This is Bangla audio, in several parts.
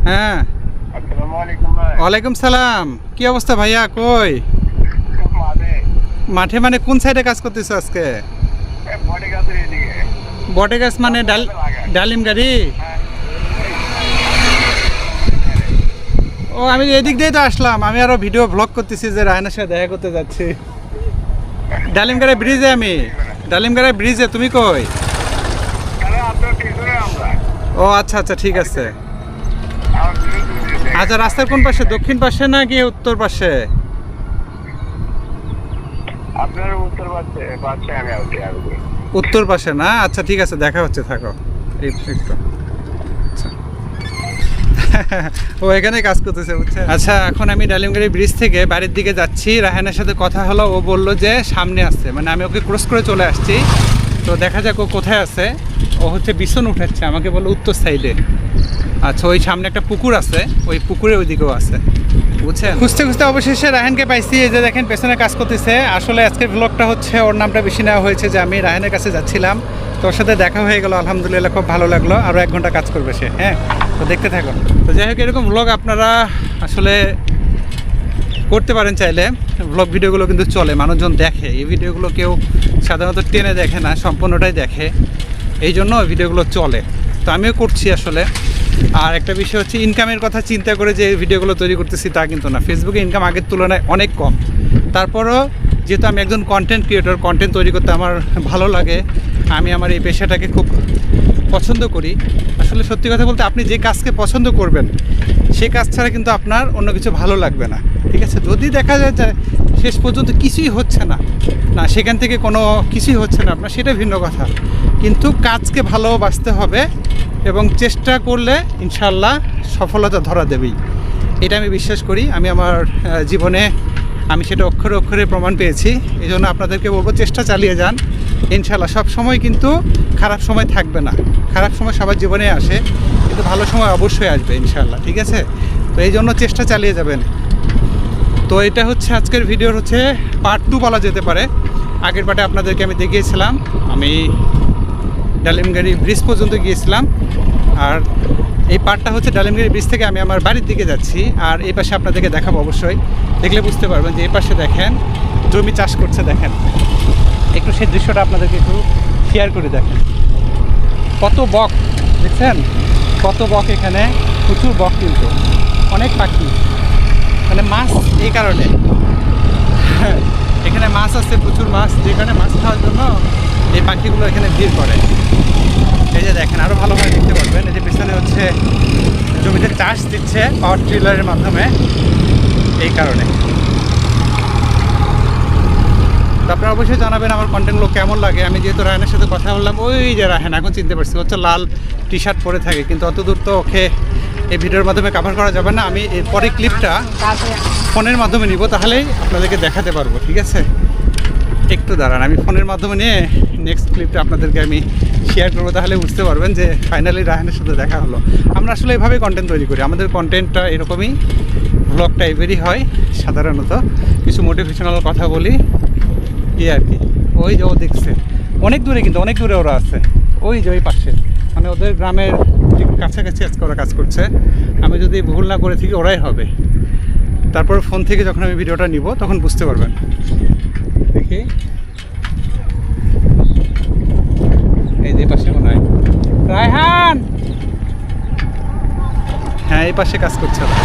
হ্যাঁ, আসসালামু আলাইকুম ভাই। ওয়ালাইকুম সালাম। কি অবস্থা ভাইয়া? কই মাঠে? মানে কোন সাইডে কাজ করতেছো আজকে? বটে গাছের এদিকে। বটে গাছ মানে ডালিম গাড়ি? ও, আমি এদিক দিয়ে তো আসলাম। আমি আরো ভিডিও ব্লগ করতেছি যে রায়হানের সাথে দেখা করতে যাচ্ছি ডালিমগাড়া ব্রিজে। আমি ডালিমগাড়া ব্রিজে, তুমি কই? তাহলে আপনার পিছনে আমরা। ও আচ্ছা আচ্ছা, ঠিক আছে। আমার পিছনে। আচ্ছা, রাস্তার কোন পাশে? দক্ষিণ পাশে নাকি উত্তর পাশে? আপনার উত্তর পাশে আমি আছি। উত্তর পাশে না? আচ্ছা ঠিক আছে, দেখা হচ্ছে, থাকো। এই একটু আচ্ছা। ও এখানে কাজ করতেছে, বুঝছেন? আচ্ছা, এখন আমি ডালিমগাড়ি ব্রিজ থেকে বাড়ির দিকে যাচ্ছি। রায়হানের সাথে কথা হলো, ও বললো যে সামনে আছে, মানে আমি ওকে ক্রস করে চলে আসছি। তো দেখা যাক ও কোথায় আছে। ও হচ্ছে বিছন উঠাচ্ছে, আমাকে বললো উত্তর সাইডে। আচ্ছা, ওই সামনে একটা পুকুর আছে, ওই পুকুরের ওইদিকেও আছে, বুঝছেন? খুঁজতে খুঁজতে অবশেষে রায়হানকে পাইছি। এই যে দেখেন পেছনে কাজ করতেছে। আসলে আজকের ব্লগটা হচ্ছে, ওর নামটা বেশি নেওয়া হয়েছে যে আমি রায়হানের কাছে যাচ্ছিলাম, তোর সাথে দেখা হয়ে গেল, আলহামদুলিল্লাহ খুব ভালো লাগলো। আরও 1 ঘন্টা কাজ করবে সে। হ্যাঁ, তো দেখতে থাকুন। তো যাই হোক, এরকম ব্লগ আপনারা আসলে করতে পারেন চাইলে। ব্লগ ভিডিওগুলো কিন্তু চলে, মানুষজন দেখে। এই ভিডিওগুলো কেউ সাধারণত টেনে দেখে না, সম্পূর্ণটাই দেখে, এই জন্য ভিডিওগুলো চলে। তো আমিও করছি আসলে। আর একটা বিষয় হচ্ছে, ইনকামের কথা চিন্তা করে যে ভিডিওগুলো তৈরি করতেছি তা কিন্তু না। ফেসবুকে ইনকাম আগের তুলনায় অনেক কম। তারপরও যেহেতু আমি একজন কন্টেন্ট ক্রিয়েটর, কন্টেন্ট তৈরি করতে আমার ভালো লাগে, আমি আমার এই পেশাটাকে খুব পছন্দ করি। আসলে সত্যি কথা বলতে, আপনি যে কাজকে পছন্দ করবেন সে কাজ ছাড়া কিন্তু আপনার অন্য কিছু ভালো লাগবে না, ঠিক আছে? যদি দেখা যায় যে শেষ পর্যন্ত কিছুই হচ্ছে না, সেখান থেকে কোনো কিছুই হচ্ছে না আপনার, সেটা ভিন্ন কথা। কিন্তু কাজকে ভালোবাসতে হবে এবং চেষ্টা করলে ইনশাল্লাহ সফলতা ধরা দেবেই, এটা আমি বিশ্বাস করি। আমি আমার জীবনে আমি সেটা অক্ষরে অক্ষরে প্রমাণ পেয়েছি। এই জন্য আপনাদেরকে বলবো, চেষ্টা চালিয়ে যান। ইনশাল্লাহ সব সময় কিন্তু খারাপ সময় থাকবে না। খারাপ সময় সবার জীবনে আসে, কিন্তু ভালো সময় অবশ্যই আসবে ইনশাল্লাহ, ঠিক আছে? তো এই জন্য চেষ্টা চালিয়ে যাবেন। তো এটা হচ্ছে আজকের ভিডিওর হচ্ছে পার্ট 2 বলা যেতে পারে। আগের পার্টে আপনাদেরকে আমি দেখিয়েছিলাম আমি ডালিমগাড়ি ব্রিজ পর্যন্ত গিয়েছিলাম, আর এই পার্টটা হচ্ছে ডালিমগাড়ি ব্রিজ থেকে আমি আমার বাড়ির দিকে যাচ্ছি। আর এই পাশে আপনাদেরকে দেখাবো, অবশ্যই দেখলে বুঝতে পারবেন যে এই পাশে দেখেন জমি চাষ করছে। দেখেন একটু সেই দৃশ্যটা আপনাদেরকে একটু শেয়ার করে দেখেন। কত বক দেখছেন, কত বক এখানে, প্রচুর বক, কিন্তু অনেক পাখি, মানে মাছ। এই কারণে এখানে মাছ আছে, প্রচুর মাছ, যেখানে মাছ খাওয়ার জন্য এই পাখিগুলো এখানে ভিড় করে। এই যে দেখেন, আরও ভালোভাবে দেখতে পারবেন। এই যে পিছনে হচ্ছে জমিতে চাষ দিচ্ছে পাওয়ার ট্রিলারের মাধ্যমে, এই কারণে। তো আপনারা অবশ্যই জানাবেন আমার কন্টেন্টগুলো কেমন লাগে। আমি যেহেতু রায়হানের সাথে কথা বললাম, ওই যে রায়হান, এখন চিনতে পারছি, হচ্ছে লাল টি শার্ট পরে থাকে, কিন্তু অত দূর তো ওকে এই ভিডিওর মাধ্যমে কভার করা যাবে না। আমি এরপরে ক্লিপটা ফোনের মাধ্যমে নিব, তাহলেই আপনাদেরকে দেখাতে পারবো, ঠিক আছে? একটু দাঁড়ান, আমি ফোনের মাধ্যমে নিয়ে নেক্সট ক্লিপটা আপনাদেরকে আমি শেয়ার করবো, তাহলে বুঝতে পারবেন যে ফাইনালি রায়হানের সাথে দেখা হলো। আমরা আসলে এভাবেই কন্টেন্ট তৈরি করি, আমাদের কন্টেন্টটা এরকমই ব্লগ টাইপেরই হয় সাধারণত। কিছু মোটিভেশনাল কথা বলি, এই আর কি। ওই যে ও দেখছে অনেক দূরে, কিন্তু অনেক দূরে ওরা আছে, ওই যে ওই পাশে, মানে ওদের গ্রামের ঠিক কাছাকাছি আজকে ওরা কাজ করছে। আমি যদি ভুল না করে থাকি ওরাই হবে। তারপর ফোন থেকে যখন আমি ভিডিওটা নিব তখন বুঝতে পারবেন। দেখি, এই যে পাশে মনে হয় রায়হান, হ্যাঁ এই পাশে কাজ করছে ওরা।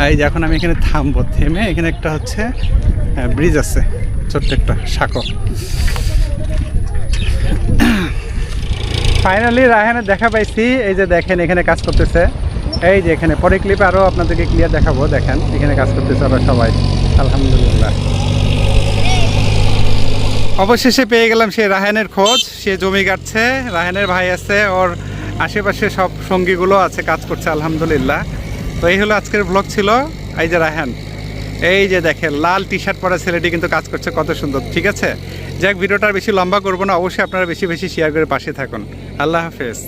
এই যে এখন আমি এখানে থামবো, থেমে এখানে একটা হচ্ছে ব্রিজ আছে, ছোট্ট একটা সাঁকো। ফাইনালি রায়হানের দেখা পাইছি। এই যে দেখেন এখানে কাজ করতেছে, এই যে এখানে। পরে ক্লিপে আরও আপনাদেরকে ক্লিয়ার দেখাবো। দেখেন এখানে কাজ করতেছে ওরা সবাই, আলহামদুলিল্লাহ। অবশেষে পেয়ে গেলাম সেই রায়হানের খোঁজ। সে জমি কাটছে, রায়হানের ভাই আছে, ওর আশেপাশে সব সঙ্গীগুলো আছে, কাজ করছে, আলহামদুলিল্লাহ। তো এই হলো আজকের ব্লগ ছিল। এই যে রায়হান, এই যে দেখেন লাল টি শার্ট পরা ছেলেটি কিন্তু কাজ করছে, কত সুন্দর, ঠিক আছে? যাক, ভিডিওটা বেশি লম্বা করবো না, অবশ্যই আপনারা বেশি বেশি শেয়ার করে পাশে থাকুন। আল্লাহ হাফেজ।